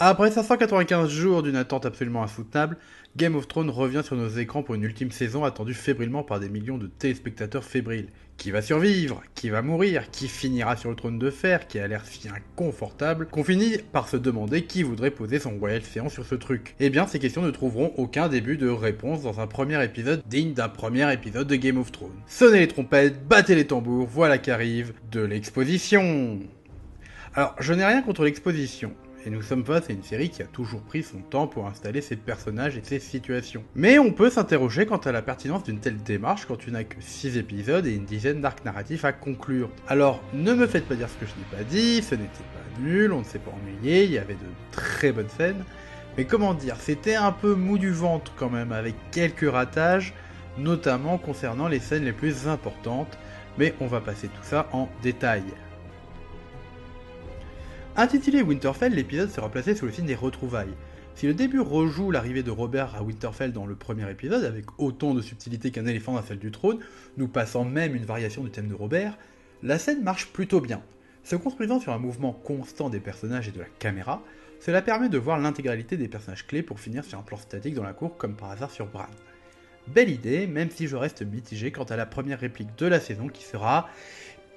Après 595 jours d'une attente absolument insoutenable, Game of Thrones revient sur nos écrans pour une ultime saison attendue fébrilement par des millions de téléspectateurs fébriles. Qui va survivre? Qui va mourir? Qui finira sur le trône de fer qui a l'air si inconfortable qu'on finit par se demander qui voudrait poser son royal séant sur ce truc? Eh bien, ces questions ne trouveront aucun début de réponse dans un premier épisode digne d'un premier épisode de Game of Thrones. Sonnez les trompettes, battez les tambours, voilà qu'arrive de l'exposition. Alors, je n'ai rien contre l'exposition. Et nous sommes face à une série qui a toujours pris son temps pour installer ses personnages et ses situations. Mais on peut s'interroger quant à la pertinence d'une telle démarche quand tu n'as que 6 épisodes et une dizaine d'arcs narratifs à conclure. Alors, ne me faites pas dire ce que je n'ai pas dit, ce n'était pas nul, on ne s'est pas ennuyé, il y avait de très bonnes scènes. Mais comment dire, c'était un peu mou du ventre quand même, avec quelques ratages, notamment concernant les scènes les plus importantes, mais on va passer tout ça en détail. Intitulé Winterfell, l'épisode sera placé sous le signe des retrouvailles. Si le début rejoue l'arrivée de Robert à Winterfell dans le premier épisode, avec autant de subtilité qu'un éléphant à celle du trône, nous passant même une variation du thème de Robert, la scène marche plutôt bien. Se construisant sur un mouvement constant des personnages et de la caméra, cela permet de voir l'intégralité des personnages clés pour finir sur un plan statique dans la cour comme par hasard sur Bran. Belle idée, même si je reste mitigé quant à la première réplique de la saison qui sera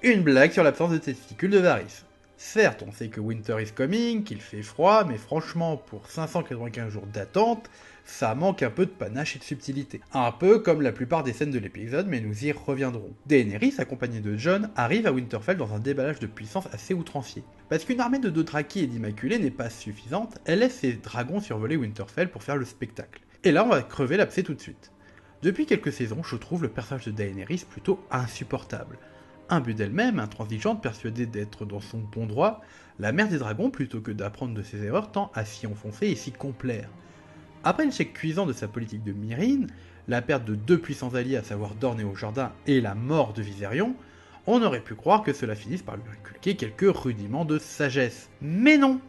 une blague sur l'absence de testicules de Varys. Certes, on sait que Winter is coming, qu'il fait froid, mais franchement, pour 595 jours d'attente, ça manque un peu de panache et de subtilité. Un peu comme la plupart des scènes de l'épisode, mais nous y reviendrons. Daenerys, accompagnée de Jon, arrive à Winterfell dans un déballage de puissance assez outrancier. Parce qu'une armée de Dothraki et d'Immaculés n'est pas suffisante, elle laisse ses dragons survoler Winterfell pour faire le spectacle. Et là, on va crever l'abcès tout de suite. Depuis quelques saisons, je trouve le personnage de Daenerys plutôt insupportable. Imbue d'elle-même, intransigeante, persuadée d'être dans son bon droit, la mère des dragons, plutôt que d'apprendre de ses erreurs, tend à s'y enfoncer et s'y complaire. Après l'échec cuisant de sa politique de Myrrine, la perte de 2 puissants alliés, à savoir Dorne et Haut-Jourdain, et la mort de Viserion, on aurait pu croire que cela finisse par lui inculquer quelques rudiments de sagesse. Mais non!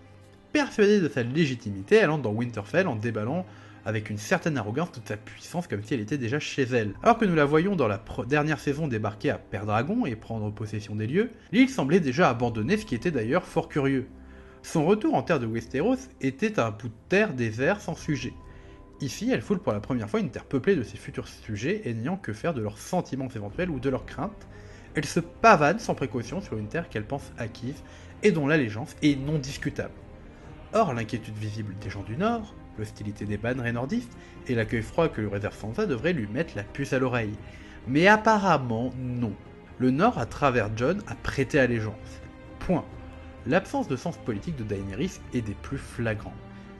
Persuadée de sa légitimité, elle entre dans Winterfell en déballant avec une certaine arrogance toute sa puissance comme si elle était déjà chez elle. Alors que nous la voyons dans la dernière saison débarquer à Pendragon et prendre possession des lieux, l'île semblait déjà abandonnée, ce qui était d'ailleurs fort curieux. Son retour en terre de Westeros était un bout de terre désert sans sujet. Ici, elle foule pour la première fois une terre peuplée de ses futurs sujets et n'ayant que faire de leurs sentiments éventuels ou de leurs craintes, elle se pavane sans précaution sur une terre qu'elle pense acquise et dont l'allégeance est non discutable. Or, l'inquiétude visible des gens du Nord, l'hostilité des bannerets nordistes et l'accueil froid que lui réserve Sansa devraient lui mettre la puce à l'oreille. Mais apparemment, non. Le Nord, à travers Jon, a prêté allégeance. Point. L'absence de sens politique de Daenerys est des plus flagrants.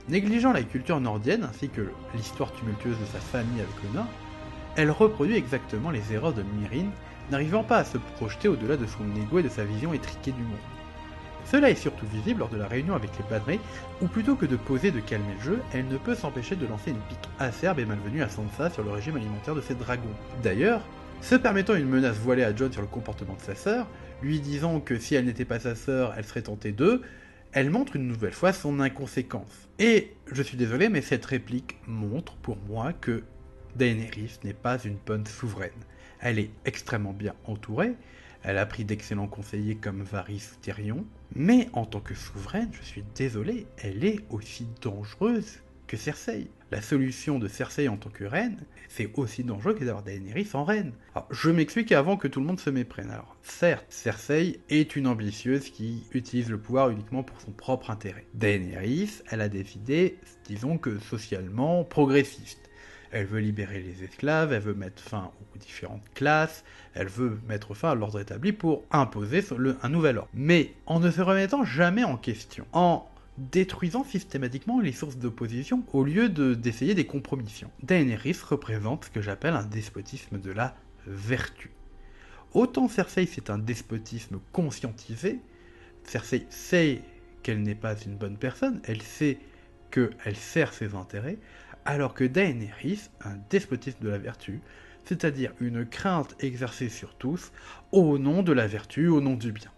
Négligeant la culture nordienne ainsi que l'histoire tumultueuse de sa famille avec le Nord, elle reproduit exactement les erreurs de Myrrine, n'arrivant pas à se projeter au-delà de son ego et de sa vision étriquée du monde. Cela est surtout visible lors de la réunion avec les bannerets, où plutôt que de poser de calmer le jeu, elle ne peut s'empêcher de lancer une pique acerbe et malvenue à Sansa sur le régime alimentaire de ses dragons. D'ailleurs, se permettant une menace voilée à Jon sur le comportement de sa sœur, lui disant que si elle n'était pas sa sœur, elle serait tentée d'eux, elle montre une nouvelle fois son inconséquence. Et, je suis désolé, mais cette réplique montre pour moi que Daenerys n'est pas une bonne souveraine. Elle est extrêmement bien entourée, elle a pris d'excellents conseillers comme Varys ou Tyrion, mais en tant que souveraine, je suis désolé, elle est aussi dangereuse que Cersei. La solution de Cersei en tant que reine, c'est aussi dangereux que d'avoir Daenerys en reine. Alors, je m'explique avant que tout le monde se méprenne. Alors, certes, Cersei est une ambitieuse qui utilise le pouvoir uniquement pour son propre intérêt. Daenerys, elle a des idées, disons que socialement progressistes. Elle veut libérer les esclaves, elle veut mettre fin aux différentes classes, elle veut mettre fin à l'ordre établi pour imposer un nouvel ordre. Mais en ne se remettant jamais en question, en détruisant systématiquement les sources d'opposition au lieu d'essayer des compromissions. Daenerys représente ce que j'appelle un despotisme de la vertu. Autant Cersei c'est un despotisme conscientisé, Cersei sait qu'elle n'est pas une bonne personne, elle sait qu'elle sert ses intérêts, alors que Daenerys, un despotisme de la vertu, c'est-à-dire une crainte exercée sur tous au nom de la vertu, au nom du bien.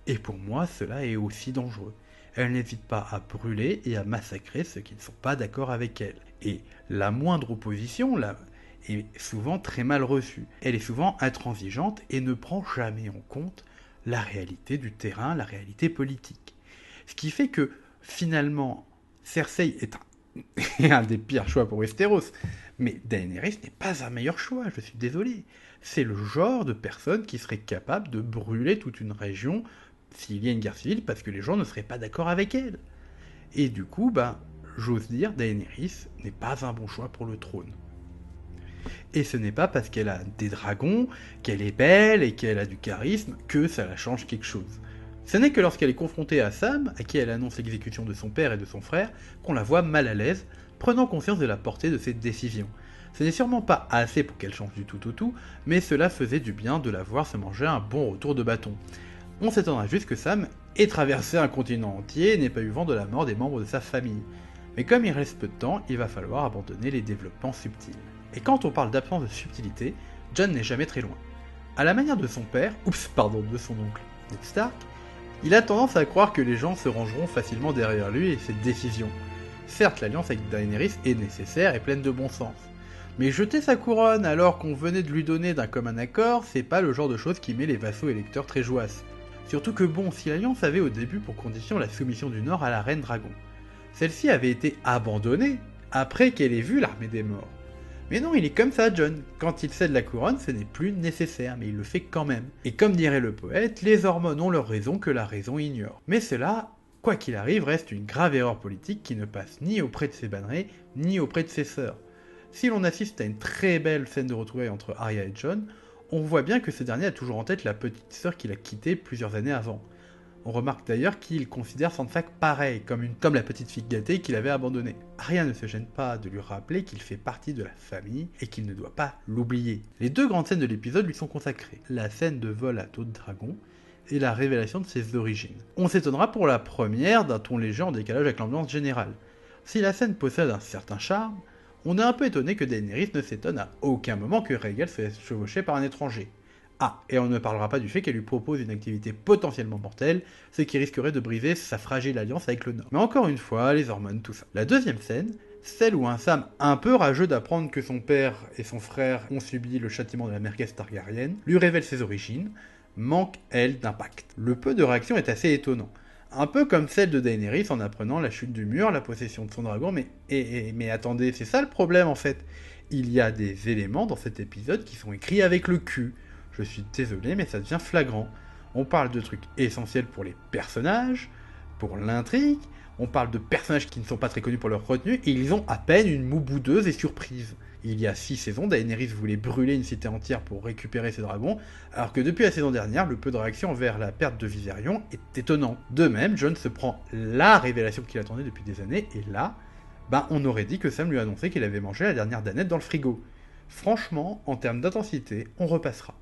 Et pour moi, cela est aussi dangereux. Elle n'hésite pas à brûler et à massacrer ceux qui ne sont pas d'accord avec elle. Et la moindre opposition est souvent très mal reçue. Elle est souvent intransigeante et ne prend jamais en compte la réalité du terrain, la réalité politique. Ce qui fait que, finalement, Cersei est est un des pires choix pour Westeros, mais Daenerys n'est pas un meilleur choix, je suis désolé. C'est le genre de personne qui serait capable de brûler toute une région s'il y a une guerre civile parce que les gens ne seraient pas d'accord avec elle. Et du coup, j'ose dire, Daenerys n'est pas un bon choix pour le trône. Et ce n'est pas parce qu'elle a des dragons, qu'elle est belle et qu'elle a du charisme que ça la change quelque chose. Ce n'est que lorsqu'elle est confrontée à Sam, à qui elle annonce l'exécution de son père et de son frère, qu'on la voit mal à l'aise, prenant conscience de la portée de ses décisions. Ce n'est sûrement pas assez pour qu'elle change du tout au tout, mais cela faisait du bien de la voir se manger un bon retour de bâton. On s'étendra juste que Sam ait traversé un continent entier et n'ait pas eu vent de la mort des membres de sa famille. Mais comme il reste peu de temps, il va falloir abandonner les développements subtils. Et quand on parle d'absence de subtilité, Jon n'est jamais très loin. À la manière de son père, de son oncle, Ned Stark, il a tendance à croire que les gens se rangeront facilement derrière lui et ses décisions. Certes, l'alliance avec Daenerys est nécessaire et pleine de bon sens. Mais jeter sa couronne alors qu'on venait de lui donner d'un commun accord, c'est pas le genre de chose qui met les vassaux électeurs très joasses. Surtout que bon, si l'alliance avait au début pour condition la soumission du Nord à la Reine Dragon, celle-ci avait été abandonnée après qu'elle ait vu l'armée des morts. Mais non, il est comme ça, Jon. Quand il cède la couronne, ce n'est plus nécessaire, mais il le fait quand même. Et comme dirait le poète, les hormones ont leur raison que la raison ignore. Mais cela, quoi qu'il arrive, reste une grave erreur politique qui ne passe ni auprès de ses bannerets, ni auprès de ses sœurs. Si l'on assiste à une très belle scène de retrouvailles entre Arya et Jon, on voit bien que ce dernier a toujours en tête la petite sœur qu'il a quittée plusieurs années avant. On remarque d'ailleurs qu'il considère Sansa pareil, comme la petite fille gâtée qu'il avait abandonnée. Arya ne se gêne pas de lui rappeler qu'il fait partie de la famille et qu'il ne doit pas l'oublier. Les deux grandes scènes de l'épisode lui sont consacrées. La scène de vol à dos de dragon et la révélation de ses origines. On s'étonnera pour la première d'un ton léger en décalage avec l'ambiance générale. Si la scène possède un certain charme, on est un peu étonné que Daenerys ne s'étonne à aucun moment que Rhaegal se laisse chevaucher par un étranger. Ah, et on ne parlera pas du fait qu'elle lui propose une activité potentiellement mortelle, ce qui risquerait de briser sa fragile alliance avec le Nord. Mais encore une fois, les hormones, tout ça. La deuxième scène, celle où un Sam un peu rageux d'apprendre que son père et son frère ont subi le châtiment de la merguez targaryenne, lui révèle ses origines, manque, elle, d'impact. Le peu de réaction est assez étonnant. Un peu comme celle de Daenerys en apprenant la chute du mur, la possession de son dragon, mais attendez, c'est ça le problème en fait. Il y a des éléments dans cet épisode qui sont écrits avec le cul. Je suis désolé, mais ça devient flagrant. On parle de trucs essentiels pour les personnages, pour l'intrigue, on parle de personnages qui ne sont pas très connus pour leur retenue, et ils ont à peine une moue boudeuse et surprise. Il y a 6 saisons, Daenerys voulait brûler une cité entière pour récupérer ses dragons, alors que depuis la saison dernière, le peu de réaction envers la perte de Viserion est étonnant. De même, Jon se prend la révélation qu'il attendait depuis des années, et là, on aurait dit que Sam lui annonçait qu'il avait mangé la dernière danette dans le frigo. Franchement, en termes d'intensité, on repassera.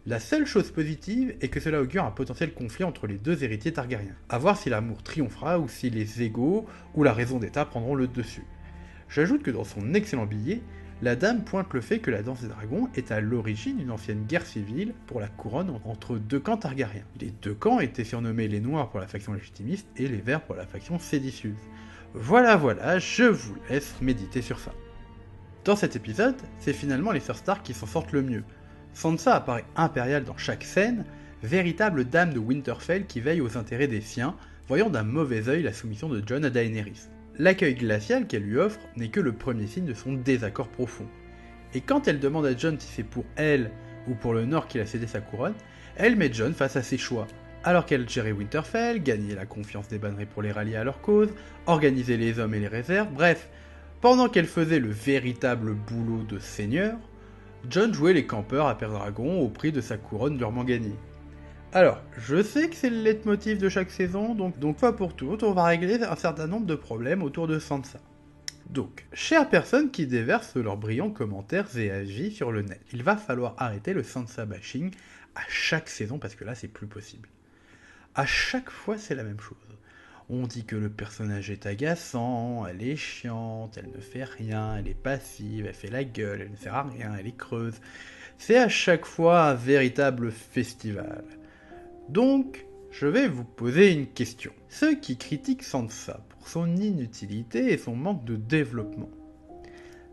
La seule chose positive est que cela augure un potentiel conflit entre les deux héritiers Targaryens. A voir si l'amour triomphera ou si les égos ou la raison d'État prendront le dessus. J'ajoute que dans son excellent billet, la dame pointe le fait que la danse des dragons est à l'origine d'une ancienne guerre civile pour la couronne entre deux camps Targaryens. Les deux camps étaient surnommés les Noirs pour la faction légitimiste et les Verts pour la faction séditieuse. Voilà, je vous laisse méditer sur ça. Dans cet épisode, c'est finalement les sœurs Stark qui s'en sortent le mieux. Sansa apparaît impériale dans chaque scène, véritable dame de Winterfell qui veille aux intérêts des siens, voyant d'un mauvais œil la soumission de Jon à Daenerys. L'accueil glacial qu'elle lui offre n'est que le premier signe de son désaccord profond. Et quand elle demande à Jon si c'est pour elle ou pour le Nord qu'il a cédé sa couronne, elle met Jon face à ses choix. Alors qu'elle gérait Winterfell, gagnait la confiance des bannerets pour les rallier à leur cause, organisait les hommes et les réserves, bref, pendant qu'elle faisait le véritable boulot de seigneur, Jon jouait les campeurs à Père Dragon au prix de sa couronne durement gagnée. Alors, je sais que c'est le leitmotiv de chaque saison, donc fois pour toutes, on va régler un certain nombre de problèmes autour de Sansa. Donc, chères personnes qui déversent leurs brillants commentaires et avis sur le net, il va falloir arrêter le Sansa bashing à chaque saison parce que là c'est plus possible. À chaque fois c'est la même chose. On dit que le personnage est agaçant, elle est chiante, elle ne fait rien, elle est passive, elle fait la gueule, elle ne sert à rien, elle est creuse. C'est à chaque fois un véritable festival. Donc, je vais vous poser une question. Ceux qui critiquent Sansa pour son inutilité et son manque de développement,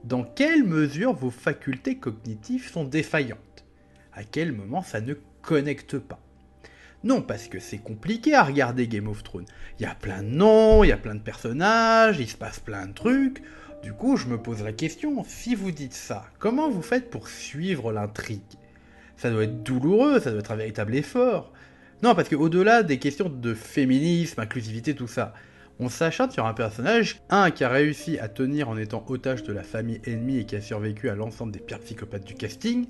dans quelle mesure vos facultés cognitives sont défaillantes? À quel moment ça ne connecte pas? Non, parce que c'est compliqué à regarder Game of Thrones. Il y a plein de noms, il y a plein de personnages, il se passe plein de trucs. Du coup, je me pose la question, si vous dites ça, comment vous faites pour suivre l'intrigue? Ça doit être douloureux, ça doit être un véritable effort. Non, parce qu'au-delà des questions de féminisme, inclusivité, tout ça, on s'acharne sur un personnage, qui a réussi à tenir en étant otage de la famille ennemie et qui a survécu à l'ensemble des pires psychopathes du casting.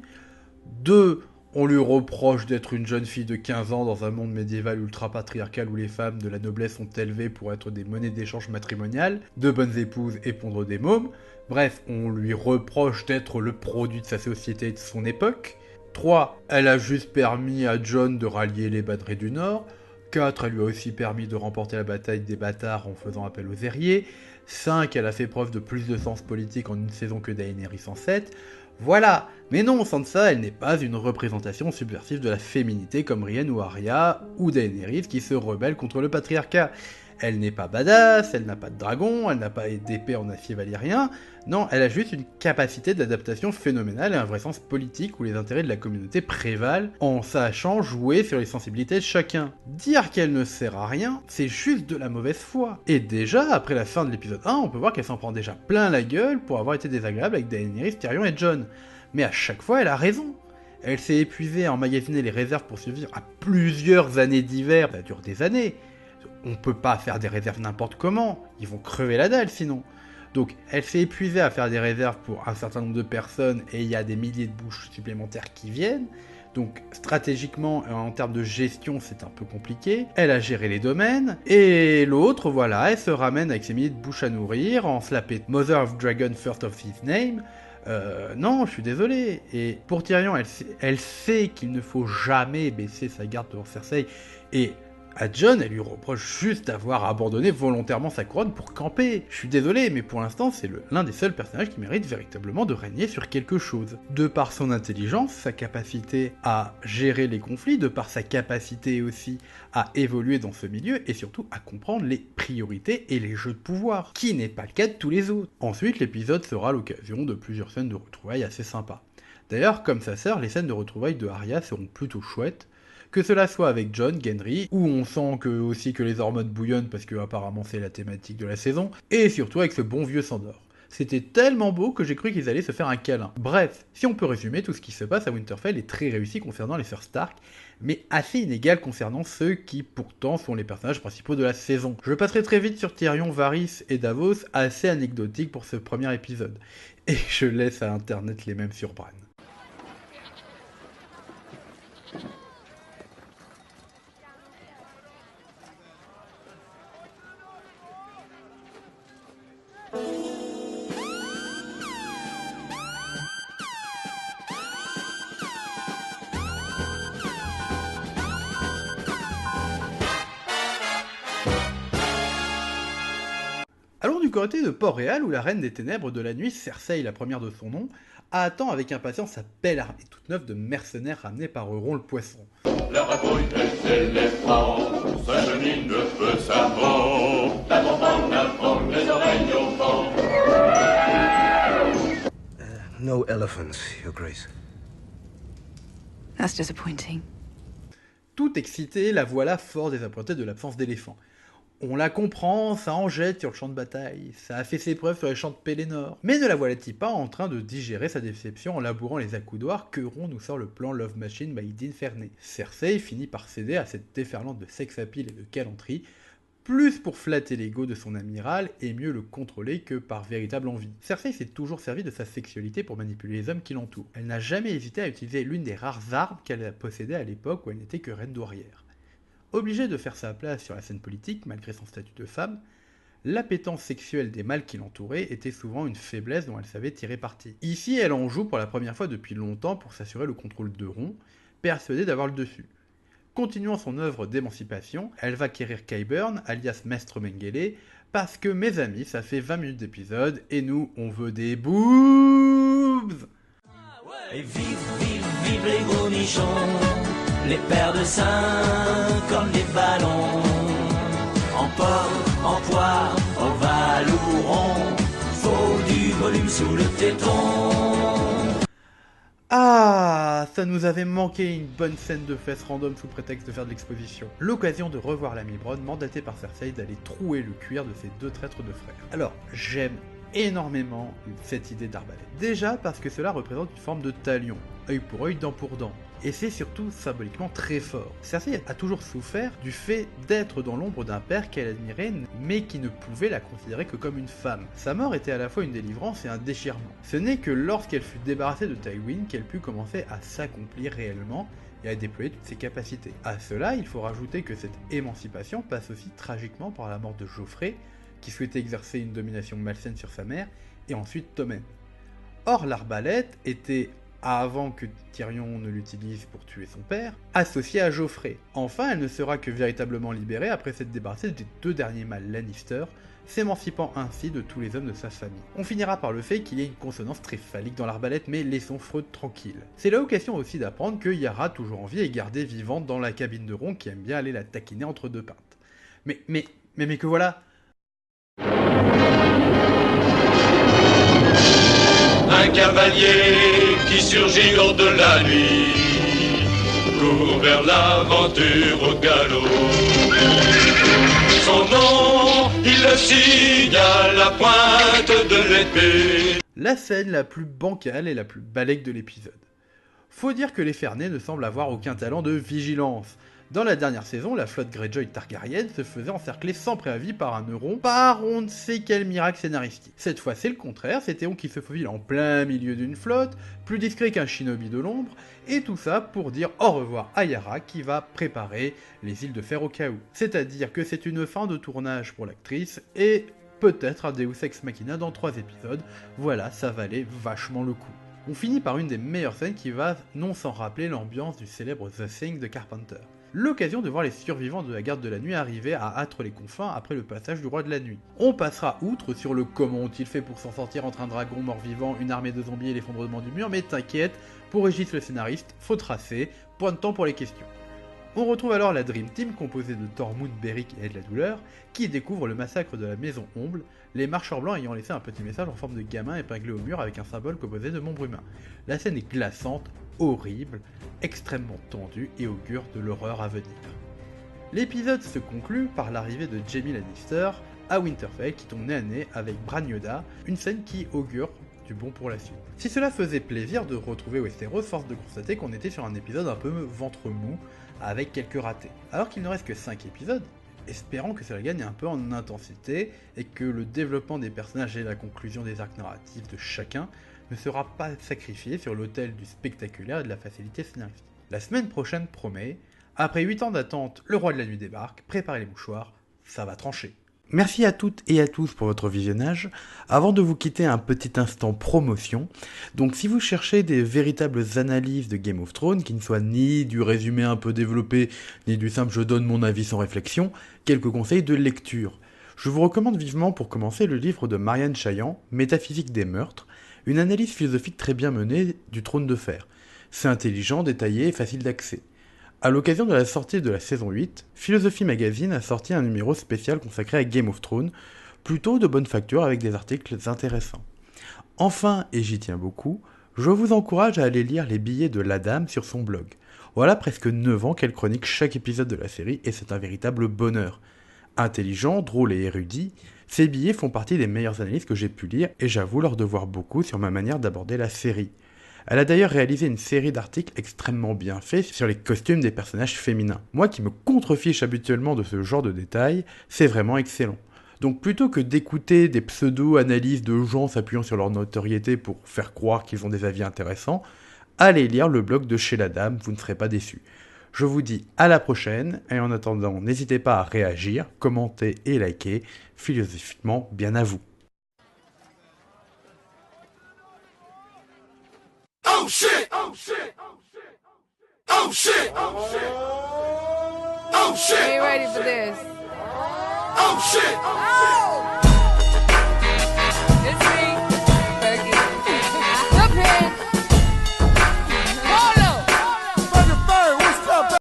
2, on lui reproche d'être une jeune fille de 15 ans dans un monde médiéval ultra-patriarcal où les femmes de la noblesse sont élevées pour être des monnaies d'échange matrimoniales, de bonnes épouses et pondre des mômes. Bref, on lui reproche d'être le produit de sa société et de son époque. 3, elle a juste permis à Jon de rallier les bannerets du Nord. 4, elle lui a aussi permis de remporter la bataille des bâtards en faisant appel aux Aériers. 5, elle a fait preuve de plus de sens politique en une saison que Daenerys en 7. Voilà, mais non, Sansa, elle n'est pas une représentation subversive de la féminité comme Brienne ou Arya ou Daenerys qui se rebellent contre le patriarcat. Elle n'est pas badass, elle n'a pas de dragon, elle n'a pas d'épée en acier valyrien. Non, elle a juste une capacité d'adaptation phénoménale et un vrai sens politique où les intérêts de la communauté prévalent en sachant jouer sur les sensibilités de chacun. Dire qu'elle ne sert à rien, c'est juste de la mauvaise foi. Et déjà, après la fin de l'épisode 1, on peut voir qu'elle s'en prend déjà plein la gueule pour avoir été désagréable avec Daenerys, Tyrion et Jon. Mais à chaque fois, elle a raison. Elle s'est épuisée à emmagasiner les réserves pour survivre à plusieurs années d'hiver, ça dure des années. On peut pas faire des réserves n'importe comment, ils vont crever la dalle sinon. Donc elle s'est épuisée à faire des réserves pour un certain nombre de personnes et il y a des milliers de bouches supplémentaires qui viennent. Donc stratégiquement, en termes de gestion, c'est un peu compliqué. Elle a géré les domaines. Et l'autre, voilà, elle se ramène avec ses milliers de bouches à nourrir en se la pète Mother of Dragon First of His Name. Non, je suis désolé. Et pour Tyrion, elle sait qu'il ne faut jamais baisser sa garde devant Cersei. Et à Jon, elle lui reproche juste d'avoir abandonné volontairement sa couronne pour camper. Je suis désolé, mais pour l'instant, c'est l'un des seuls personnages qui mérite véritablement de régner sur quelque chose. De par son intelligence, sa capacité à gérer les conflits, de par sa capacité aussi à évoluer dans ce milieu, et surtout à comprendre les priorités et les jeux de pouvoir, qui n'est pas le cas de tous les autres. Ensuite, l'épisode sera l'occasion de plusieurs scènes de retrouvailles assez sympas. D'ailleurs, comme sa sœur, les scènes de retrouvailles de Arya seront plutôt chouettes, que cela soit avec Jon, Gendry, où on sent aussi que les hormones bouillonnent parce que apparemment c'est la thématique de la saison, et surtout avec ce bon vieux Sandor. C'était tellement beau que j'ai cru qu'ils allaient se faire un câlin. Bref, si on peut résumer, tout ce qui se passe à Winterfell est très réussi concernant les sœurs Stark, mais assez inégal concernant ceux qui pourtant sont les personnages principaux de la saison. Je passerai très vite sur Tyrion, Varys et Davos, assez anecdotique pour ce premier épisode, et je laisse à internet les mêmes sur Bran. Allons du côté de Port-Réal où la reine des ténèbres de la nuit, Cersei, la première de son nom, attend avec impatience sa belle armée toute neuve de mercenaires ramenés par Euron le Poisson. La patrouille est éléphant, sa chenille de feu savant, la campagne apprend les oreilles au vent. No elephants, Your Grace. That's disappointing. Tout excité, la voilà fort désappointée de l'absence d'éléphants. On la comprend, ça en jette sur le champ de bataille, ça a fait ses preuves sur les champs de Pelennor. Mais ne la voilà-t-il pas en train de digérer sa déception en labourant les accoudoirs qu'Euron nous sort le plan Love Machine by Dean Ferney. Cersei finit par céder à cette déferlante de sex-appeal et de galanterie, plus pour flatter l'ego de son amiral et mieux le contrôler que par véritable envie. Cersei s'est toujours servi de sa sexualité pour manipuler les hommes qui l'entourent. Elle n'a jamais hésité à utiliser l'une des rares armes qu'elle possédait à l'époque où elle n'était que reine douairière. Obligée de faire sa place sur la scène politique malgré son statut de femme, l'appétence sexuelle des mâles qui l'entouraient était souvent une faiblesse dont elle savait tirer parti. Ici, elle en joue pour la première fois depuis longtemps pour s'assurer le contrôle d'Euron, persuadée d'avoir le dessus. Continuant son œuvre d'émancipation, elle va quérir Qyburn, alias Maître Mengele, parce que mes amis, ça fait 20 minutes d'épisode, et nous, on veut des boobs. Et vive, vive, vive les gros nichons, les paires de seins comme des ballons, en porc, en poire, ovale ou rond, faut du volume sous le téton. Ah, ça nous avait manqué une bonne scène de fesses random sous prétexte de faire de l'exposition. L'occasion de revoir l'ami Bronn mandaté par Cersei d'aller trouer le cuir de ses deux traîtres de frères. Alors, j'aime énormément cette idée d'arbalète. Déjà parce que cela représente une forme de talion, œil pour œil, dent pour dent. Et c'est surtout symboliquement très fort. Cersei a toujours souffert du fait d'être dans l'ombre d'un père qu'elle admirait, mais qui ne pouvait la considérer que comme une femme. Sa mort était à la fois une délivrance et un déchirement. Ce n'est que lorsqu'elle fut débarrassée de Tywin qu'elle put commencer à s'accomplir réellement et à déployer toutes ses capacités. À cela, il faut rajouter que cette émancipation passe aussi tragiquement par la mort de Joffrey, qui souhaitait exercer une domination malsaine sur sa mère, et ensuite Tommen. Or, l'arbalète était, avant que Tyrion ne l'utilise pour tuer son père, associée à Joffrey. Enfin, elle ne sera que véritablement libérée après s'être débarrassée des deux derniers mâles Lannister, s'émancipant ainsi de tous les hommes de sa famille. On finira par le fait qu'il y ait une consonance très phallique dans l'arbalète, mais laissons Freud tranquille. C'est l'occasion aussi d'apprendre que Yara, toujours en vie, est gardée vivante dans la cabine de Ron qui aime bien aller la taquiner entre deux pintes. Mais que voilà. Un cavalier qui surgit hors de la nuit court vers l'aventure au galop. Son nom, il le signe à la pointe de l'épée. La scène la plus bancale et la plus balèque de l'épisode. Faut dire que les Fernets ne semblent avoir aucun talent de vigilance. Dans la dernière saison, la flotte Greyjoy Targaryen se faisait encercler sans préavis par un Euron, par on ne sait quel miracle scénaristique. Cette fois c'est le contraire, c'est Théon qui se faufile en plein milieu d'une flotte, plus discret qu'un shinobi de l'ombre, et tout ça pour dire au revoir à Yara qui va préparer les îles de fer au cas où. C'est-à-dire que c'est une fin de tournage pour l'actrice, et peut-être un Deus Ex Machina dans 3 épisodes, voilà, ça valait vachement le coup. On finit par une des meilleures scènes qui va non sans rappeler l'ambiance du célèbre The Thing de Carpenter. L'occasion de voir les survivants de la garde de la nuit arriver à hâtre les confins après le passage du roi de la nuit. On passera outre sur le comment ont-ils fait pour s'en sortir entre un dragon mort-vivant, une armée de zombies et l'effondrement du mur, mais t'inquiète, pour Régis le scénariste, faut tracer, point de temps pour les questions. On retrouve alors la Dream Team composée de Tormund, Beric et Ed la Douleur, qui découvre le massacre de la maison Omble, les marcheurs blancs ayant laissé un petit message en forme de gamin épinglé au mur avec un symbole composé de Montbruma. La scène est glaçante, horrible, extrêmement tendue et augure de l'horreur à venir. L'épisode se conclut par l'arrivée de Jaime Lannister à Winterfell qui tombe nez à nez avec Bran Yoda, une scène qui augure du bon pour la suite. Si cela faisait plaisir de retrouver Westeros, force de constater qu'on était sur un épisode un peu ventre mou, avec quelques ratés. Alors qu'il ne reste que 5 épisodes, espérant que cela gagne un peu en intensité et que le développement des personnages et la conclusion des arcs narratifs de chacun ne sera pas sacrifié sur l'autel du spectaculaire et de la facilité scénaristique. La semaine prochaine promet, après 8 ans d'attente, le roi de la nuit débarque, préparez les mouchoirs, ça va trancher. Merci à toutes et à tous pour votre visionnage. Avant de vous quitter, un petit instant promotion. Donc si vous cherchez des véritables analyses de Game of Thrones, qui ne soient ni du résumé un peu développé, ni du simple je donne mon avis sans réflexion, quelques conseils de lecture. Je vous recommande vivement pour commencer le livre de Marianne Chaillan, Métaphysique des meurtres, une analyse philosophique très bien menée du Trône de Fer. C'est intelligent, détaillé et facile d'accès. A l'occasion de la sortie de la saison 8, Philosophie Magazine a sorti un numéro spécial consacré à Game of Thrones, plutôt de bonne facture avec des articles intéressants. Enfin, et j'y tiens beaucoup, je vous encourage à aller lire les billets de la Dame sur son blog. Voilà presque 9 ans qu'elle chronique chaque épisode de la série et c'est un véritable bonheur. Intelligent, drôle et érudit, ces billets font partie des meilleures analyses que j'ai pu lire et j'avoue leur devoir beaucoup sur ma manière d'aborder la série. Elle a d'ailleurs réalisé une série d'articles extrêmement bien faits sur les costumes des personnages féminins. Moi qui me contrefiche habituellement de ce genre de détails, c'est vraiment excellent. Donc plutôt que d'écouter des pseudo-analyses de gens s'appuyant sur leur notoriété pour faire croire qu'ils ont des avis intéressants, allez lire le blog de Chez la Dame, vous ne serez pas déçus. Je vous dis à la prochaine, et en attendant, n'hésitez pas à réagir, commenter et liker, philosophiquement bien à vous. Oh shit! Oh shit! Oh shit! Oh shit! Oh shit! Are you ready for this? Oh shit! Oh shit!